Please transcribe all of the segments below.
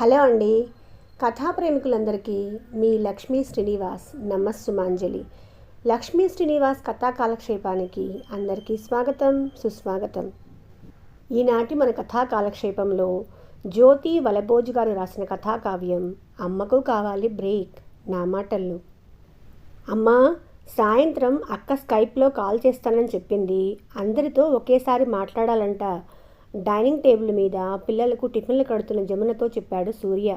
Hello అండి. కథా ప్రేమికులందరికీ మీ లక్ష్మీ శ్రీనివాస్ నమస్సుమాంజలి. లక్ష్మీ శ్రీనివాస్ కథా కాలక్షేపానికి అందరికీ స్వాగతం, సుస్వాగతం. ఈనాటి మన కథా కాలక్షేపంలో జ్యోతి వలభోజు గారు రాసిన కథాకావ్యం అమ్మకు కావాలి బ్రేక్. నా మాటల్లో. అమ్మా, సాయంత్రం అక్క స్కైప్లో కాల్ చేస్తానని చెప్పింది. అందరితో ఒకేసారి మాట్లాడాలంట. డైనింగ్ టేబుల్ మీద పిల్లలకు టిఫిన్లు కడుతున్న జమునతో చెప్పాడు సూర్య.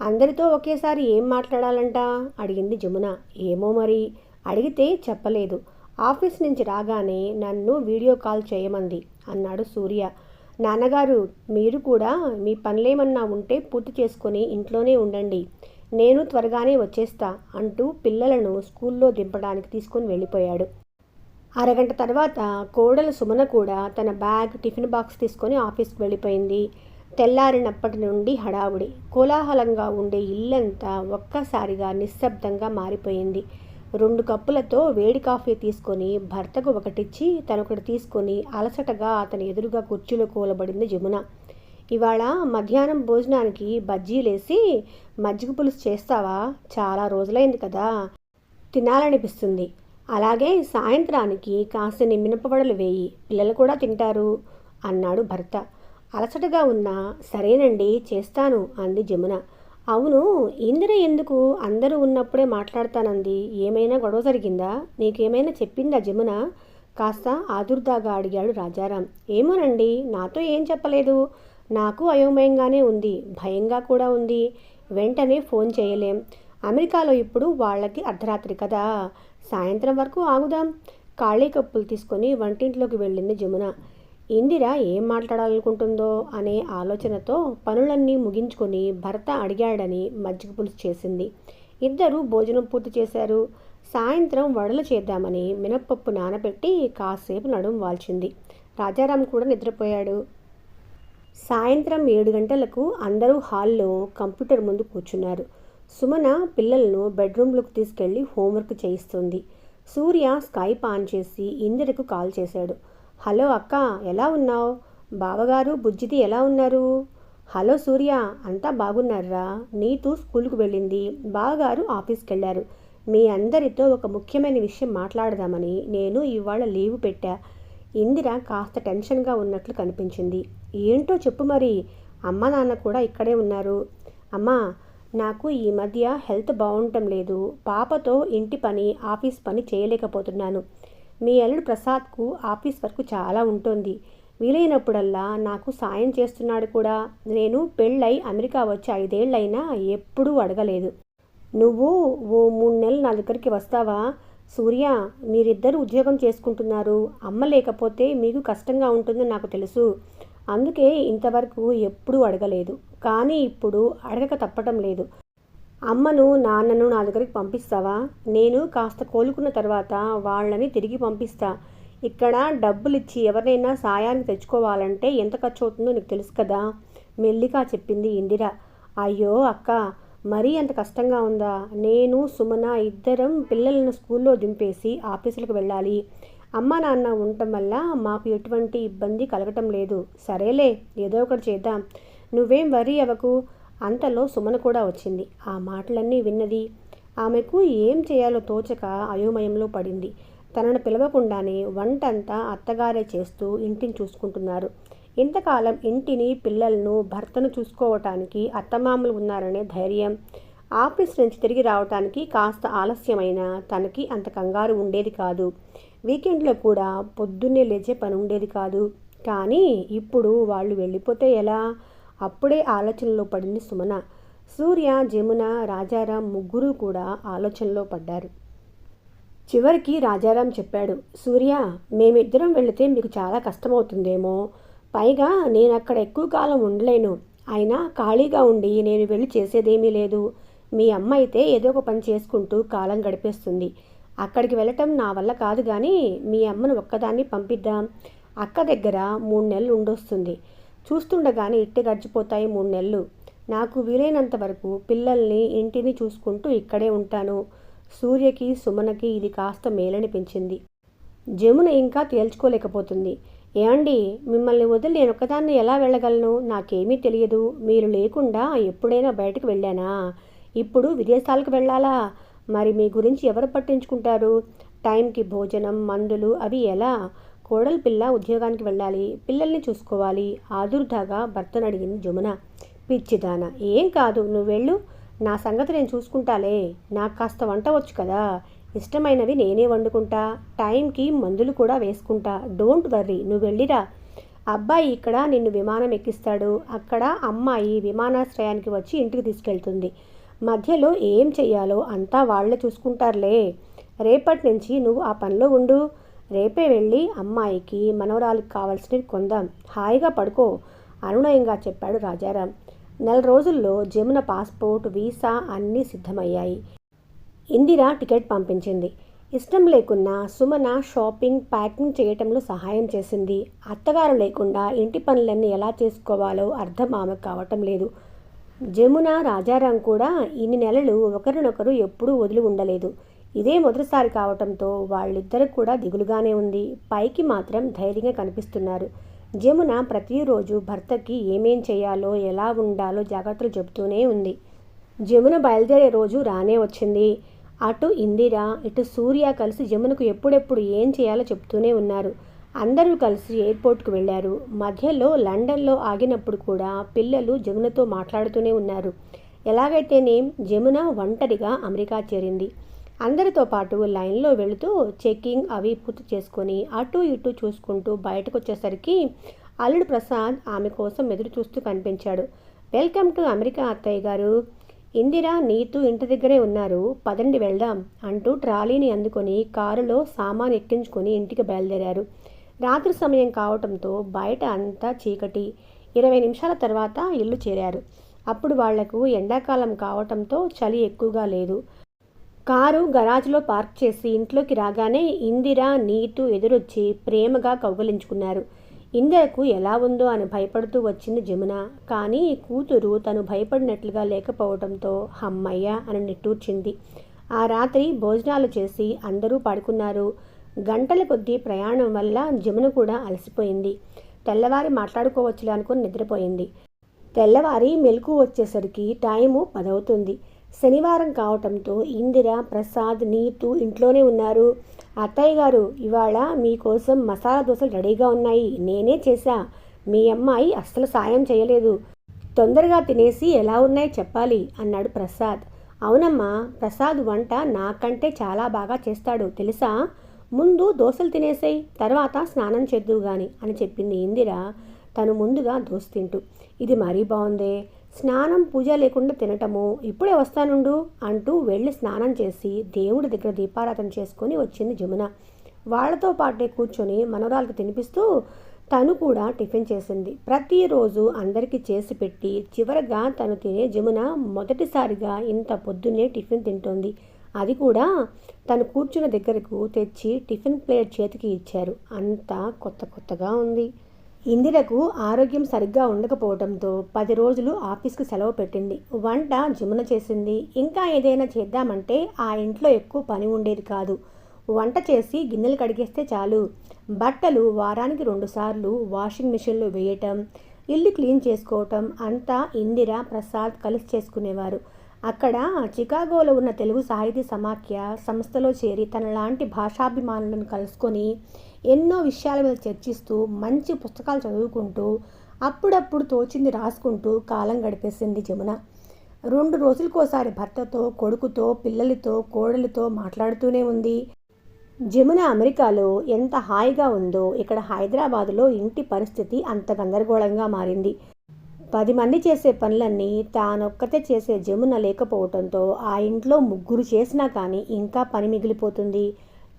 అందరితో ఒకేసారి ఏం మాట్లాడాలంట అడిగింది జమున. ఏమో మరి, అడిగితే చెప్పలేదు. ఆఫీస్ నుంచి రాగానే నన్ను వీడియో కాల్ చేయమంది అన్నాడు సూర్య. నాన్నగారు, మీరు కూడా మీ పనులేమన్నా ఉంటే పూర్తి చేసుకొని ఇంట్లోనే ఉండండి, నేను త్వరగానే వచ్చేస్తా అంటూ పిల్లలను స్కూల్లో దింపడానికి తీసుకొని వెళ్ళిపోయాడు. అరగంట తర్వాత కోడలు సుమన కూడా తన బ్యాగ్, టిఫిన్ బాక్స్ తీసుకొని ఆఫీస్కి వెళ్ళిపోయింది. తెల్లారినప్పటి నుండి హడావుడి, కోలాహలంగా ఉండే ఇల్లంతా ఒక్కసారిగా నిశ్శబ్దంగా మారిపోయింది. 2 కప్పులతో వేడి కాఫీ తీసుకొని భర్తకు ఒకటిచ్చి తనొకటి తీసుకొని అలసటగా అతని ఎదురుగా కుర్చీలో కూలబడింది జమున. ఇవాళ మధ్యాహ్నం భోజనానికి బజ్జీలేసి మజ్జిగ పులుసు చేస్తావా? చాలా రోజులైంది కదా, తినాలనిపిస్తుంది. అలాగే సాయంత్రానికి కాసిని మినపవడలు వేయి, పిల్లలు కూడా తింటారు అన్నాడు భర్త. అలసటగా ఉన్నా సరేనండి చేస్తాను అంది జమున. అవును, ఇందిర ఎందుకు అందరూ ఉన్నప్పుడే మాట్లాడతానంది? ఏమైనా గొడవ జరిగిందా? నీకేమైనా చెప్పిందా జమున? కాస్త ఆదుర్దాగా అడిగాడు రాజారాం. ఏమోనండి, నాతో ఏం చెప్పలేదు. నాకు అయోమయంగానే ఉంది, భయంగా కూడా ఉంది. వెంటనే ఫోన్ చేయలేం. అమెరికాలో ఇప్పుడు వాళ్ళకి అర్ధరాత్రి కదా, సాయంత్రం వరకు ఆగుదాం. ఖాళీ కప్పులు తీసుకొని వంటింట్లోకి వెళ్ళింది జమున. ఇందిర ఏం మాట్లాడాలనుకుంటుందో అనే ఆలోచనతో పనులన్నీ ముగించుకొని భర్త అడిగాడని మజ్జిగ పులుసు చేసింది. ఇద్దరూ భోజనం పూర్తి చేశారు. సాయంత్రం వడలు చేద్దామని మినప్పప్పు నానబెట్టి కాసేపు నడుం వాల్చింది. రాజారాం కూడా నిద్రపోయాడు. సాయంత్రం 7 గంటలకు అందరూ హాల్లో కంప్యూటర్ ముందు కూర్చున్నారు. సుమన పిల్లలను బెడ్రూమ్లోకి తీసుకెళ్లి హోంవర్క్ చేయిస్తుంది. సూర్య స్కైప్ ఆన్ చేసి ఇందిరకు కాల్ చేశాడు. హలో అక్క, ఎలా ఉన్నావు? బావగారు బుజ్జిది ఎలా ఉన్నారు? హలో సూర్య, అంతా బాగున్నారా? నీతు స్కూల్కు వెళ్ళింది, బావగారు ఆఫీస్కి వెళ్ళారు. మీ అందరితో ఒక ముఖ్యమైన విషయం మాట్లాడదామని నేను ఇవాళ లీవ్ పెట్టా. ఇందిర కాస్త టెన్షన్గా ఉన్నట్లు కనిపించింది. ఏంటో చెప్పు మరి. అమ్మ నాన్న కూడా ఇక్కడే ఉన్నారు. అమ్మా, నాకు ఈ మధ్య హెల్త్ బాగుండటం లేదు. పాపతో ఇంటి పని, ఆఫీస్ పని చేయలేకపోతున్నాను. మీ అల్లుడు ప్రసాద్కు ఆఫీస్ వర్క్ చాలా ఉంటుంది. వీలైనప్పుడల్లా నాకు సాయం చేస్తున్నాడు కూడా. నేను పెళ్ళై అమెరికా వచ్చి 5 ఏళ్ళైనా ఎప్పుడూ అడగలేదు. నువ్వు ఓ 3 నెలలు నా దగ్గరికి వస్తావా? సూర్య, మీరిద్దరూ ఉద్యోగం చేసుకుంటున్నారు. అమ్మ లేకపోతే మీకు కష్టంగా ఉంటుందని నాకు తెలుసు. అందుకే ఇంతవరకు ఎప్పుడూ అడగలేదు. కానీ ఇప్పుడు అడగక తప్పటం లేదు. అమ్మను నాన్నను నా దగ్గరికి పంపిస్తావా? నేను కాస్త కోలుకున్న తర్వాత వాళ్ళని తిరిగి పంపిస్తా. ఇక్కడ డబ్బులిచ్చి ఎవరినైనా సాయాన్ని తెచ్చుకోవాలంటే ఎంత ఖర్చు అవుతుందో నీకు తెలుసు కదా, మెల్లిగా చెప్పింది ఇందిర. అయ్యో అక్క, మరీ అంత కష్టంగా ఉందా? నేను సుమన ఇద్దరం పిల్లలను స్కూల్లో దింపేసి ఆఫీసులకు వెళ్ళాలి. అమ్మ నాన్న ఉండటం వల్ల మాకు ఎటువంటి ఇబ్బంది కలగటం లేదు. సరేలే, ఏదో ఒకటి చేద్దాం, నువ్వేం వరీ అవ్వకు. అంతలో సుమన కూడా వచ్చింది. ఆ మాటలన్నీ విన్నది. ఆమెకు ఏం చేయాలో తోచక అయోమయంలో పడింది. తనను పిలవకుండానే వంటంతా అత్తగారే చేస్తూ ఇంటిని చూసుకుంటున్నారు. ఇంతకాలం ఇంటిని, పిల్లలను, భర్తను చూసుకోవటానికి అత్తమామలు ఉన్నారనే ధైర్యం. ఆఫీస్ నుంచి తిరిగి రావటానికి కాస్త ఆలస్యమైన తనకి అంత కంగారు ఉండేది కాదు. వీకెండ్లో కూడా పొద్దున్నే లేచే పని ఉండేది కాదు. కానీ ఇప్పుడు వాళ్ళు వెళ్ళిపోతే ఎలా? అప్పుడే ఆలోచనలో పడింది సుమన. సూర్య, జమున, రాజారాం ముగ్గురు కూడా ఆలోచనలో పడ్డారు. చివరికి రాజారాం చెప్పాడు. సూర్య, మేమిద్దరం వెళితే మీకు చాలా కష్టమవుతుందేమో. పైగా నేను అక్కడ ఎక్కువ కాలం ఉండలేను. అయినా ఖాళీగా ఉండి నేను వెళ్ళి చేసేదేమీ లేదు. మీ అమ్మ అయితే ఏదో ఒక పని చేసుకుంటూ కాలం గడిపేస్తుంది. అక్కడికి వెళ్ళటం నా వల్ల కాదు. కానీ మీ అమ్మను ఒక్కదాన్ని పంపిద్దాం. అక్క దగ్గర 3 నెలలు ఉండొస్తుంది. చూస్తుండగానే ఇట్టే గడిచిపోతాయి 3 నెలలు. నాకు వీలైనంత వరకు పిల్లల్ని, ఇంటిని చూసుకుంటూ ఇక్కడే ఉంటాను. సూర్యకి, సుమనకి ఇది కాస్త మేలనిపించింది. జమున ఇంకా తేల్చుకోలేకపోతుంది. ఏమండి, మిమ్మల్ని వదిలి నేను ఒక్కదాన్ని ఎలా వెళ్ళగలను? నాకేమీ తెలియదు. మీరు లేకుండా ఎప్పుడైనా బయటకు వెళ్ళానా? ఇప్పుడు విదేశాలకు వెళ్ళాలా? మరి మీ గురించి ఎవరు పట్టించుకుంటారు? టైంకి భోజనం, మందులు అవి ఎలా? కోడలి పిల్ల ఉద్యోగానికి వెళ్ళాలి, పిల్లల్ని చూసుకోవాలి. ఆదుర్దాగా భర్తను అడిగింది జమున. పిచ్చిదానా, ఏం కాదు, నువ్వు వెళ్ళు. నా సంగతి నేను చూసుకుంటాలే. నాకు కాస్త వంట వచ్చు కదా. ఇష్టమైనవి నేనే వండుకుంటా. టైంకి మందులు కూడా వేసుకుంటా. డోంట్ వర్రీ, నువ్వు వెళ్ళిరా. అబ్బాయి ఇక్కడ నిన్ను విమానం ఎక్కిస్తాడు. అక్కడ అమ్మాయి విమానాశ్రయానికి వచ్చి ఇంటికి తీసుకెళ్తుంది. మధ్యలో ఏం చెయ్యాలో అంతా వాళ్ళే చూసుకుంటారులే. రేపటి నుంచి నువ్వు ఆ పనిలో ఉండు. రేపే వెళ్ళి అమ్మాయికి మనవరాలికి కావాల్సినవి కొందాం. హాయిగా పడుకో, అనునయంగా చెప్పాడు రాజారాం. 4 రోజుల్లో జమున పాస్పోర్ట్, వీసా అన్నీ సిద్ధమయ్యాయి. ఇందిర టికెట్ పంపించింది. ఇష్టం లేకున్నా సుమన షాపింగ్, ప్యాకింగ్ చేయటంలో సహాయం చేసింది. అత్తగారు లేకుండా ఇంటి పనులన్నీ ఎలా చేసుకోవాలో అర్థం ఆమెకు కావటం లేదు. జమున, రాజారాం కూడా ఇన్ని నెలలు ఒకరినొకరు ఎప్పుడూ వదిలి ఉండలేదు. ఇదే మొదటిసారి కావటంతో వాళ్ళిద్దరు కూడా దిగులుగానే ఉంది. పైకి మాత్రం ధైర్యంగా కనిపిస్తున్నారు. జమున ప్రతిరోజు భర్తకి ఏమేం చేయాలో, ఎలా ఉండాలో జాగ్రత్తలు చెబుతూనే ఉంది. జమున బయలుదేరే రోజు రానే వచ్చింది. అటు ఇందిర, ఇటు సూర్య కలిసి జమునకు ఎప్పుడెప్పుడు ఏం చేయాలో చెప్తూనే ఉన్నారు. అందరూ కలిసి ఎయిర్పోర్ట్కు వెళ్ళారు. మధ్యలో లండన్లో ఆగినప్పుడు కూడా పిల్లలు జమునతో మాట్లాడుతూనే ఉన్నారు. ఎలాగైతేనేం జమున ఒంటరిగా అమెరికా చేరింది. అందరితో పాటు లైన్లో వెళుతూ చెక్కింగ్ అవి పూర్తి చేసుకొని అటు ఇటు చూసుకుంటూ బయటకు వచ్చేసరికి అల్లుడు ప్రసాద్ ఆమె కోసం ఎదురు చూస్తూ కనిపించాడు. వెల్కమ్ టు అమెరికా అత్తయ్య గారు. ఇందిర, నీతు ఇంటి దగ్గరే ఉన్నారు, పదండి వెళ్దాం అంటూ ట్రాలీని అందుకొని కారులో సామాన్ ఎక్కించుకొని ఇంటికి బయలుదేరారు. రాత్రి సమయం కావటంతో బయట అంతా చీకటి. 20 నిమిషాల తర్వాత ఇల్లు చేరారు. అప్పుడు వాళ్లకు ఎండాకాలం కావటంతో చలి ఎక్కువగా లేదు. కారు గరాజ్లో పార్క్ చేసి ఇంట్లోకి రాగానే ఇందిర, నీతు ఎదురొచ్చి ప్రేమగా కౌగలించుకున్నారు. ఇందిరకు ఎలా ఉందో అని భయపడుతూ వచ్చింది జమున. కానీ కూతురు తను భయపడినట్లుగా లేకపోవడంతో హమ్మయ్య అని నిట్టూర్చింది. ఆ రాత్రి భోజనాలు చేసి అందరూ పడుకున్నారు. గంటల కొద్దీ ప్రయాణం వల్ల జమున కూడా అలసిపోయింది. తెల్లవారి మాట్లాడుకోవచ్చులే అనుకుని నిద్రపోయింది. తెల్లవారి మెలకు వచ్చేసరికి టైము 10 అవుతుంది. శనివారం కావటంతో ఇందిర, ప్రసాద్, నీతు ఇంట్లోనే ఉన్నారు. అత్తయ్య గారు, ఇవాళ మీకోసం మసాలా దోశలు రెడీగా ఉన్నాయి, నేనే చేశా. మీ అమ్మాయి అస్సలు సాయం చేయలేదు. తొందరగా తినేసి ఎలా ఉన్నాయి చెప్పాలి అన్నాడు ప్రసాద్. అవునమ్మా, ప్రసాద్ వంట నాకంటే చాలా బాగా చేస్తాడు తెలుసా. ముందు దోశలు తినేసేయి, తర్వాత స్నానం చేద్దువు గాని అని చెప్పింది ఇందిర తను ముందుగా దోశ తింటూ. ఇది మరీ బాగుందే, స్నానం పూజ లేకుండా తినటము. ఇప్పుడే వస్తానుండు అంటూ వెళ్ళి స్నానం చేసి దేవుడి దగ్గర దీపారాధన చేసుకొని వచ్చింది జమున. వాళ్లతో పాటే కూర్చొని మనవరాలకు తినిపిస్తూ తను కూడా టిఫిన్ చేసింది. ప్రతిరోజు అందరికీ చేసి పెట్టి చివరగా తను తినే జమున మొదటిసారిగా ఇంత పొద్దున్నే టిఫిన్ తింటోంది. అది కూడా తను కూర్చున్న దగ్గరకు తెచ్చి టిఫిన్ ప్లేట్ చేతికి ఇచ్చారు. అంతా కొత్త కొత్తగా ఉంది. ఇందిరకు ఆరోగ్యం సరిగ్గా ఉండకపోవడంతో 10 రోజులు ఆఫీస్కి సెలవు పెట్టింది. వంట జమున చేసింది. ఇంకా ఏదైనా చేద్దామంటే ఆ ఇంట్లో ఎక్కువ పని ఉండేది కాదు. వంట చేసి గిన్నెలు కడిగేస్తే చాలు. బట్టలు వారానికి 2 సార్లు వాషింగ్ మిషన్లో వేయటం, ఇల్లు క్లీన్ చేసుకోవటం అంతా ఇందిర, ప్రసాద్ కలిసి చేసుకునేవారు. అక్కడ చికాగోలో ఉన్న తెలుగు సాహితీ సమాఖ్య సంస్థలో చేరి తనలాంటి భాషాభిమానులను కలుసుకొని ఎన్నో విషయాల మీద చర్చిస్తూ మంచి పుస్తకాలు చదువుకుంటూ అప్పుడప్పుడు తోచింది రాసుకుంటూ కాలం గడిపేసింది జమున. 2 రోజులకోసారి భర్తతో, కొడుకుతో, పిల్లలతో, కోడలితో మాట్లాడుతూనే ఉంది. జమున అమెరికాలో ఎంత హాయిగా ఉందో ఇక్కడ హైదరాబాదులో ఇంటి పరిస్థితి అంత గందరగోళంగా మారింది. 10 మంది చేసే పనులన్నీ తానొక్కతే చేసే జమున లేకపోవడంతో ఆ ఇంట్లో 3 చేసినా కానీ ఇంకా పని మిగిలిపోతుంది.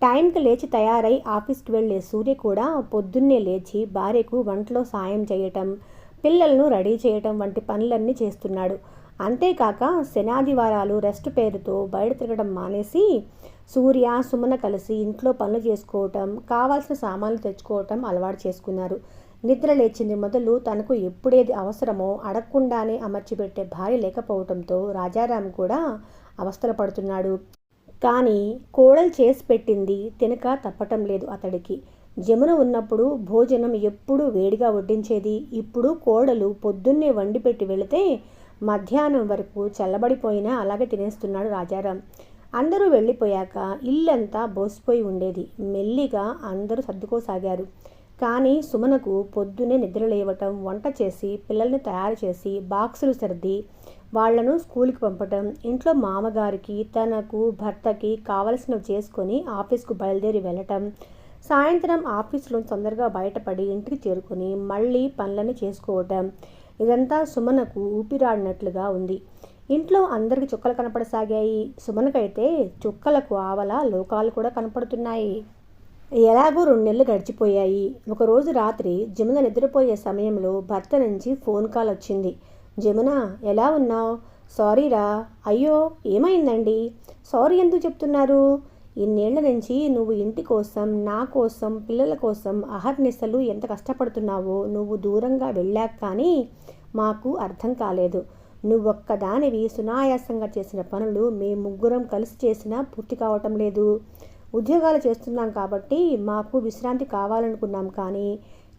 టైంకి లేచి తయారై ఆఫీస్కి వెళ్ళే సూర్య కూడా పొద్దున్నే లేచి భార్యకు వంటలో సాయం చేయటం, పిల్లలను రెడీ చేయటం వంటి పనులన్నీ చేస్తున్నాడు. అంతేకాక శనాదివారాలు రెస్ట్ పేరుతో బయట తిరగడం మానేసి సూర్య, సుమన కలిసి ఇంట్లో పనులు చేసుకోవటం, కావాల్సిన సామాన్లు తెచ్చుకోవటం అలవాటు చేసుకున్నారు. నిద్ర లేచింది మొదలు తనకు ఎప్పుడేది అవసరమో అడగకుండానే అమర్చిపెట్టే భార్య లేకపోవడంతో రాజారాం కూడా అవస్థలు పడుతున్నాడు. కానీ కోడలు చేసి పెట్టింది తినక తప్పటం లేదు అతడికి. జమున ఉన్నప్పుడు భోజనం ఎప్పుడూ వేడిగా వడ్డించేది. ఇప్పుడు కోడలు పొద్దున్నే వండి పెట్టి వెళితే మధ్యాహ్నం వరకు చల్లబడిపోయినా అలాగే తినేస్తున్నాడు రాజారాం. అందరూ వెళ్ళిపోయాక ఇల్లంతా బోసిపోయి ఉండేది. మెల్లిగా అందరూ సర్దుకోసాగారు. కానీ సుమనకు పొద్దునే నిద్ర లేవటం, వంట చేసి పిల్లల్ని తయారు చేసి బాక్సులు సర్ది వాళ్లను స్కూల్కి పంపటం, ఇంట్లో మామగారికి తనకు భర్తకి కావలసినవి చేసుకొని ఆఫీస్కు బయలుదేరి వెళ్ళటం, సాయంత్రం ఆఫీసులో తొందరగా బయటపడి ఇంటికి చేరుకొని మళ్ళీ పనులను చేసుకోవటం, ఇదంతా సుమనకు ఊపిరాడినట్లుగా ఉంది. ఇంట్లో అందరికి చుక్కలు కనపడసాగాయి. సుమనకైతే చుక్కలకు ఆవల లోకాలు కూడా కనపడుతున్నాయి. ఎలాగో 2 నెలలు గడిచిపోయాయి. ఒకరోజు రాత్రి జమున నిద్రపోయే సమయంలో భర్త నుంచి ఫోన్ కాల్ వచ్చింది. జమున, ఎలా ఉన్నావు? సారీరా. అయ్యో, ఏమైందండి? సారీ ఎందుకు చెప్తున్నారు? ఇన్నేళ్ల నుంచి నువ్వు ఇంటి కోసం, నా కోసం, పిల్లల కోసం అహర్నిశలు ఎంత కష్టపడుతున్నావో నువ్వు దూరంగా వెళ్ళాక కానీ మాకు అర్థం కాలేదు. నువ్వొక్కదానివి సునాయాసంగా చేసిన పనులు మేము ముగ్గురం కలిసి చేసినా పూర్తి కావటం లేదు. ఉద్యోగాలు చేస్తున్నాం కాబట్టి మాకు విశ్రాంతి కావాలనుకున్నాం, కానీ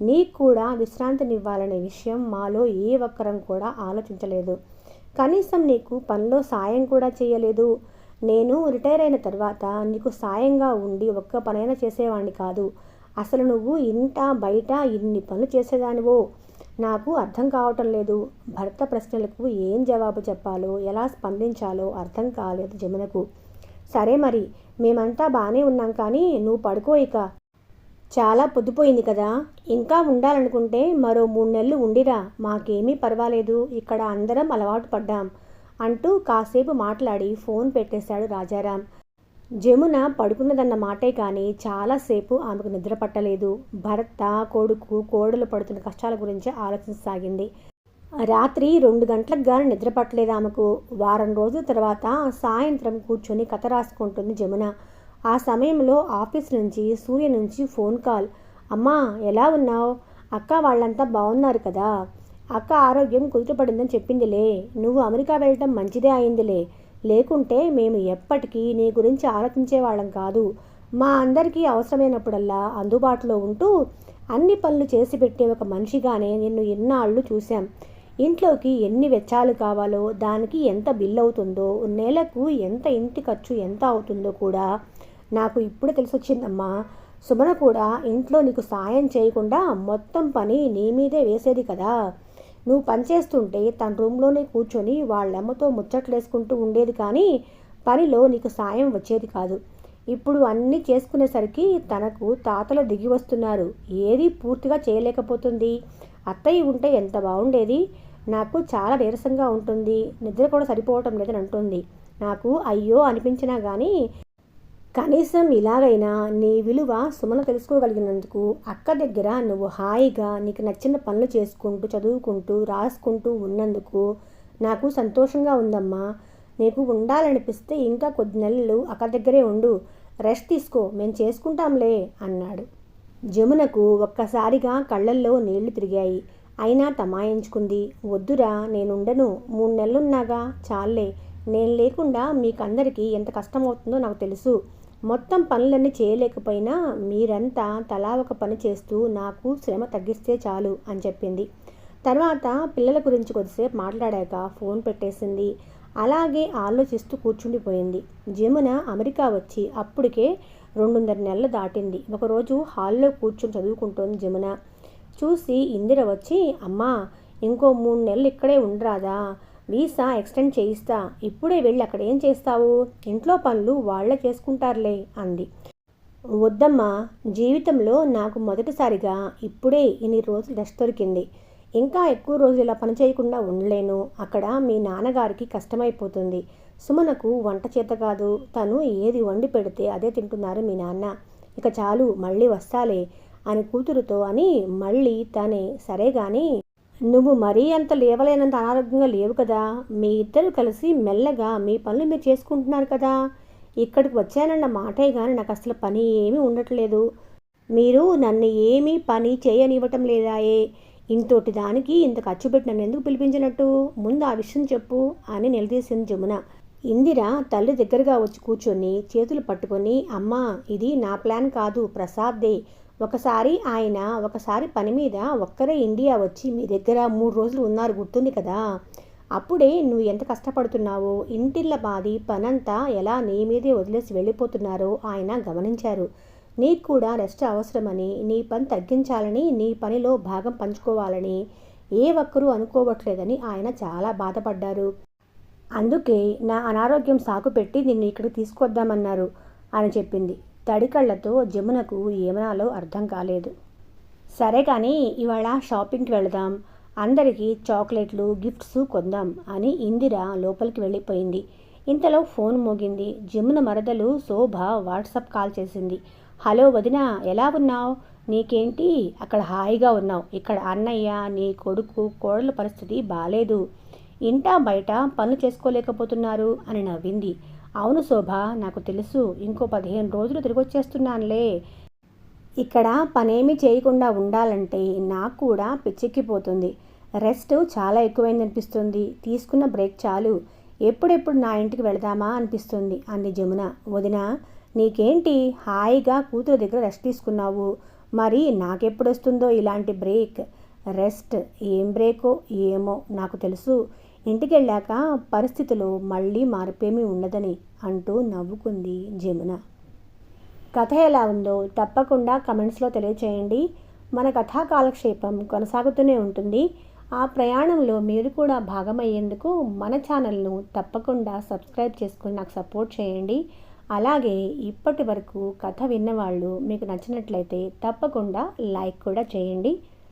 నీకు కూడా విశ్రాంతినివ్వాలనే విషయం మాలో ఏ ఒక్కరం కూడా ఆలోచించలేదు. కనీసం నీకు పనిలో సాయం కూడా చేయలేదు. నేను రిటైర్ అయిన తర్వాత నీకు సాయంగా ఉండి ఒక్క పనైనా చేసేవాడిని కాదు. అసలు నువ్వు ఇంట బయట ఇన్ని పనులు చేసేదానివో నాకు అర్థం కావటం లేదు. భర్త ప్రశ్నలకు ఏం జవాబు చెప్పాలో, ఎలా స్పందించాలో అర్థం కాలేదు జమునకు. సరే మరి, మేమంతా బాగానే ఉన్నాం, కానీ నువ్వు పడుకో ఇక. చాలా పొద్దుపోయింది కదా. ఇంకా ఉండాలనుకుంటే మరో 3 నెలలు ఉండిరా. మాకేమీ పర్వాలేదు, ఇక్కడ అందరం అలవాటు పడ్డాం అంటూ కాసేపు మాట్లాడి ఫోన్ పెట్టేశాడు రాజారాం. జమున పడుకున్నదన్న మాటే కానీ చాలాసేపు ఆమెకు నిద్ర పట్టలేదు. భర్త, కొడుకు, కోడలు పడుతున్న కష్టాల గురించి ఆలోచించసాగింది. రాత్రి 2 గంటలకు కానీ నిద్ర పట్టలేదు ఆమెకు. వారం రోజుల తర్వాత సాయంత్రం కూర్చొని కథ రాసుకుంటుంది జమున. ఆ సమయంలో ఆఫీస్ నుంచి సూర్య నుంచి ఫోన్ కాల్. అమ్మా, ఎలా ఉన్నావు? అక్క వాళ్ళంతా బాగున్నారు కదా? అక్క ఆరోగ్యం కుదుటపడిందని చెప్పిందిలే. నువ్వు అమెరికా వెళ్ళటం మంచిదే అయిందిలే. లేకుంటే మేము ఎప్పటికీ నీ గురించి ఆలోచించేవాళ్ళం కాదు. మా అందరికీ అవసరమైనప్పుడల్లా అందుబాటులో ఉంటూ అన్ని పనులు చేసి పెట్టే ఒక మనిషిగానే నిన్ను ఎన్నాళ్ళు చూశాం. ఇంట్లోకి ఎన్ని వెచ్చాలు కావాలో, దానికి ఎంత బిల్ అవుతుందో, నెలకు ఎంత ఇంటి ఖర్చు ఎంత అవుతుందో కూడా నాకు ఇప్పుడు తెలిసొచ్చిందమ్మా. సుమన కూడా ఇంట్లో నీకు సాయం చేయకుండా మొత్తం పని నీ మీదే వేసేది కదా. నువ్వు పనిచేస్తుంటే తన రూమ్లోనే కూర్చొని వాళ్ళమ్మతో ముచ్చట్లేసుకుంటూ ఉండేది, కానీ పనిలో నీకు సాయం వచ్చేది కాదు. ఇప్పుడు అన్నీ చేసుకునేసరికి తనకు తాతలు దిగి వస్తున్నారు. ఏది పూర్తిగా చేయలేకపోతుంది. అత్తయ్య ఉంటే ఎంత బాగుండేది. నాకు చాలా నీరసంగా ఉంటుంది, నిద్ర కూడా సరిపోవటం లేదని అంటుంది. నాకు అయ్యో అనిపించినా కానీ కనీసం ఇలాగైనా నీ విలువ సుమన తెలుసుకోగలిగినందుకు, అక్క దగ్గర నువ్వు హాయిగా నీకు నచ్చిన పనులు చేసుకుంటూ, చదువుకుంటూ, రాసుకుంటూ ఉన్నందుకు నాకు సంతోషంగా ఉందమ్మా. నీకు ఉండాలనిపిస్తే ఇంకా కొద్ది నెలలు అక్క దగ్గరే ఉండు, రెస్ట్ తీసుకో, మేము చేసుకుంటాంలే అన్నాడు. జమునకు ఒక్కసారిగా కళ్ళల్లో నీళ్లు తిరిగాయి. అయినా తమాయించుకుంది. వద్దురా, నేనుండను. 3 నెలలున్నాగా చాలే. నేను లేకుండా మీకందరికీ ఎంత కష్టమవుతుందో నాకు తెలుసు. మొత్తం పనులన్నీ చేయలేకపోయినా మీరంతా తలా ఒక పని చేస్తూ నాకు శ్రమ తగ్గిస్తే చాలు అని చెప్పింది. తర్వాత పిల్లల గురించి కొద్దిసేపు మాట్లాడాక ఫోన్ పెట్టేసింది. అలాగే ఆలోచిస్తూ కూర్చుండిపోయింది. జమున అమెరికా వచ్చి అప్పటికే 2.5 నెలలు దాటింది. ఒకరోజు హాల్లో కూర్చొని చదువుకుంటోంది జమున. చూసి ఇందిర వచ్చి, అమ్మా, ఇంకో 3 నెలలు ఇక్కడే ఉండరాదా? వీసా ఎక్స్టెండ్ చేయిస్తా. ఇప్పుడే వెళ్ళి అక్కడ ఏం చేస్తావు? ఇంట్లో పనులు వాళ్ళే చేసుకుంటారులే అంది. వద్దమ్మా, జీవితంలో నాకు మొదటిసారిగా ఇప్పుడే ఇన్ని రోజులు రెస్ట్ దొరికింది. ఇంకా ఎక్కువ రోజులు ఇలా పని చేయకుండా ఉండలేను. అక్కడ మీ నాన్నగారికి కష్టమైపోతుంది. సుమనకు వంట చేత కాదు. తను ఏది వండి పెడితే అదే తింటున్నారు మీ నాన్న. ఇక చాలు, మళ్ళీ వస్తాలే అని కూతురుతో అని మళ్ళీ తనే, సరే గాని నువ్వు మరీ అంత లేవలేనంత అనారోగ్యంగా లేవు కదా. మీ ఇద్దరు కలిసి మెల్లగా మీ పనులు మీరు చేసుకుంటున్నారు కదా. ఇక్కడికి వచ్చానన్న మాటే కానీ నాకు అసలు పని ఏమీ ఉండట్లేదు. మీరు నన్ను ఏమీ పని చేయనివ్వటం లేదాయే. ఇంతోటి దానికి ఇంత ఖర్చు పెట్టి నన్ను ఎందుకు పిలిపించినట్టు? ముందు ఆ విషయం చెప్పు అని నిలదీసింది జమున. ఇందిర తల్లి దగ్గరగా వచ్చి కూర్చొని చేతులు పట్టుకొని, అమ్మా, ఇది నా ప్లాన్ కాదు, ప్రసాద్దే. ఒకసారి పని మీద ఒక్కరే ఇండియా వచ్చి మీ దగ్గర 3 రోజులు ఉన్నారు, గుర్తుంది కదా. అప్పుడే నువ్వు ఎంత కష్టపడుతున్నావో, ఇంటిళ్ళ బాది పనంతా ఎలా నీ మీదే వదిలేసి వెళ్ళిపోతున్నారో ఆయన గమనించారు. నీకు కూడా రెస్ట్ అవసరమని, నీ పని తగ్గించాలని, నీ పనిలో భాగం పంచుకోవాలని ఏ ఒక్కరూ అనుకోవట్లేదని ఆయన చాలా బాధపడ్డారు. అందుకే నా అనారోగ్యం సాకు పెట్టి నిన్ను ఇక్కడికి తీసుకొద్దామన్నారు అని చెప్పింది. తడికళ్లతో జమునకు ఏమనాలో అర్థం కాలేదు. సరే కానీ ఇవాళ షాపింగ్కి వెళదాం, అందరికీ చాక్లెట్లు గిఫ్ట్స్ కొందాం అని ఇందిర లోపలికి వెళ్ళిపోయింది. ఇంతలో ఫోన్ మోగింది. జమున మరదలు శోభ వాట్సాప్ కాల్ చేసింది. హలో వదినా, ఎలా ఉన్నావు? నీకేంటి అక్కడ హాయిగా ఉన్నావు, ఇక్కడ అన్నయ్య నీ కొడుకు కోడల పరిస్థితి బాలేదు, ఇంటా బయట పనులు చేసుకోలేకపోతున్నారు అని నవ్వింది. అవును శోభ, నాకు తెలుసు, ఇంకో 15 రోజులు తిరిగొచ్చేస్తున్నానులే. ఇక్కడ పనేమీ చేయకుండా ఉండాలంటే నాకు కూడా పిచ్చెక్కిపోతుంది. రెస్ట్ చాలా ఎక్కువైందనిపిస్తుంది. తీసుకున్న బ్రేక్ చాలు. ఎప్పుడెప్పుడు నా ఇంటికి వెళదామా అనిపిస్తుంది అంది జమున. వదిన, నీకేంటి హాయిగా కూతురు దగ్గర రెస్ట్ తీసుకున్నావు, మరి నాకెప్పుడొస్తుందో ఇలాంటి బ్రేక్? రెస్ట్ ఏం బ్రేకో ఏమో నాకు తెలుసు. ఇంటికి వెళ్ళాక పరిస్థితిలో మళ్ళీ మార్పేమీ ఉండదని అంటూ నవ్వుకుంది జమున. కథ ఎలా ఉందో తప్పకుండా కమెంట్స్లో తెలియచేయండి. మన కథా కాలక్షేపం కొనసాగుతూనే ఉంటుంది. ఆ ప్రయాణంలో మీరు కూడా భాగమయ్యేందుకు మన ఛానల్ను తప్పకుండా సబ్స్క్రైబ్ చేసుకుని నాకు సపోర్ట్ చేయండి. అలాగే ఇప్పటి వరకు కథ విన్నవాళ్ళు మీకు నచ్చినట్లయితే తప్పకుండా లైక్ కూడా చేయండి.